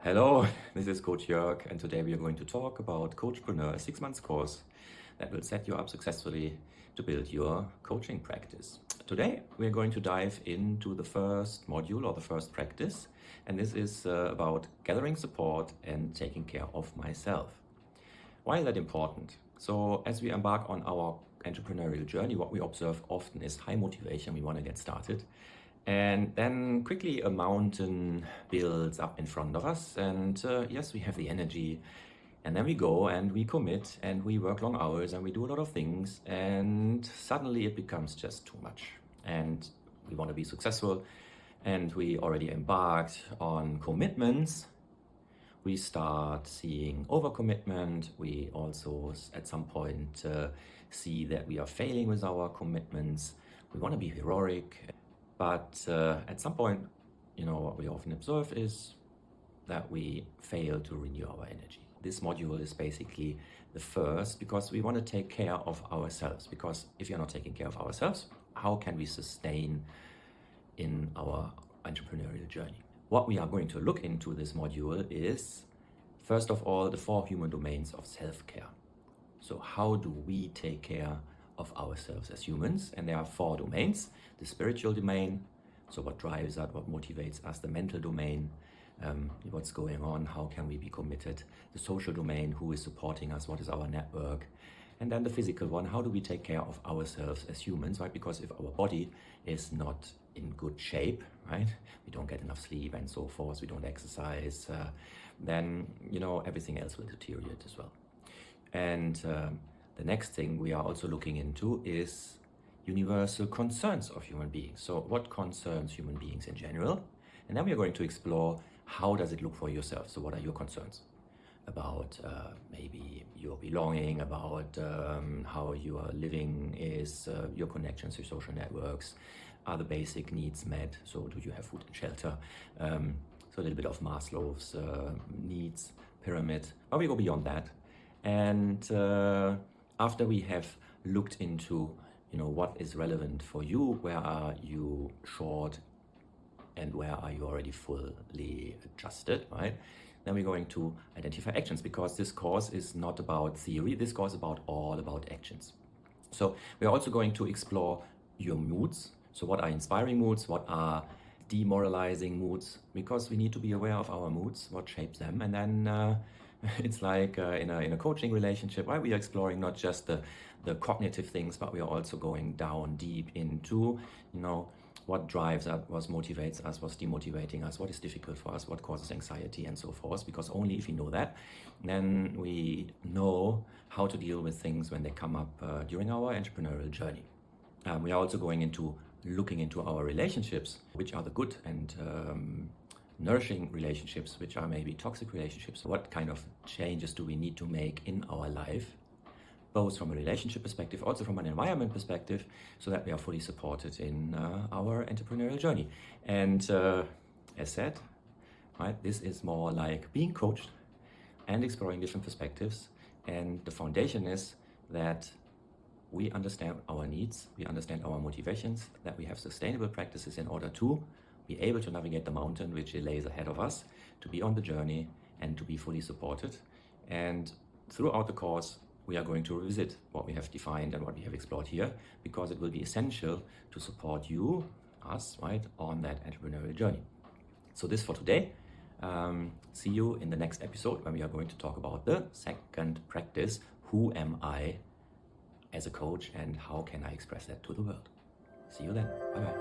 Hello, this is Coach Joerg, and today we are going to talk about COACHpreneur, a 6-month course that will set you up successfully to build your coaching practice. Today we are going to dive into the first module or the first practice, and this is about gathering support and taking care of myself. Why is that important? So as we embark on our entrepreneurial journey, what we observe often is high motivation. We want to get started. And then quickly a mountain builds up in front of us, and yes, we have the energy, and then we go and we commit and we work long hours and we do a lot of things, and suddenly it becomes just too much. And we want to be successful, and we already embarked on commitments. We start seeing overcommitment. We also at some point see that we are failing with our commitments. We want to be heroic. But at some point, what we often observe is that we fail to renew our energy. This module is basically the first because we want to take care of ourselves. Because if you're not taking care of ourselves, how can we sustain in our entrepreneurial journey? What we are going to look into this module is, first of all, the 4 human domains of self-care. So how do we take care of ourselves as humans? And there are 4 domains: the spiritual domain, so what drives us, what motivates us; the mental domain, what's going on, how can we be committed; the social domain, who is supporting us, what is our network; and then the physical one, how do we take care of ourselves as humans, right? Because if our body is not in good shape, right, we don't get enough sleep and so forth, we don't exercise, then everything else will deteriorate as well. And the next thing we are also looking into is universal concerns of human beings. So what concerns human beings in general? And then we are going to explore, how does it look for yourself? So what are your concerns about maybe your belonging, about how you are living is, your connections, your social networks, are the basic needs met? So do you have food and shelter? So a little bit of Maslow's needs pyramid, but we go beyond that. And after we have looked into what is relevant for you, where are you short and where are you already fully adjusted, right? Then we're going to identify actions, because this course is not about theory. This course is all about actions. So we're also going to explore your moods. So what are inspiring moods? What are demoralizing moods? Because we need to be aware of our moods, what shapes them. And then it's like in a coaching relationship, right? We are exploring not just the cognitive things, but we are also going down deep into, what drives us, what motivates us, what's demotivating us, what is difficult for us, what causes anxiety, and so forth. Because only if we know that, then we know how to deal with things when they come up during our entrepreneurial journey. We are also looking into our relationships, which are the good and nourishing relationships, which are maybe toxic relationships. What kind of changes do we need to make in our life, both from a relationship perspective, also from an environment perspective, so that we are fully supported in our entrepreneurial journey. And as said, right, this is more like being coached and exploring different perspectives. And the foundation is that we understand our needs, we understand our motivations, that we have sustainable practices in order to be able to navigate the mountain which lays ahead of us, to be on the journey and to be fully supported. And throughout the course, we are going to revisit what we have defined and what we have explored here, because it will be essential to support you, us, right, on that entrepreneurial journey. So this for today. See you in the next episode, when we are going to talk about the second practice: who am I as a coach and how can I express that to the world? See you then. Bye-bye.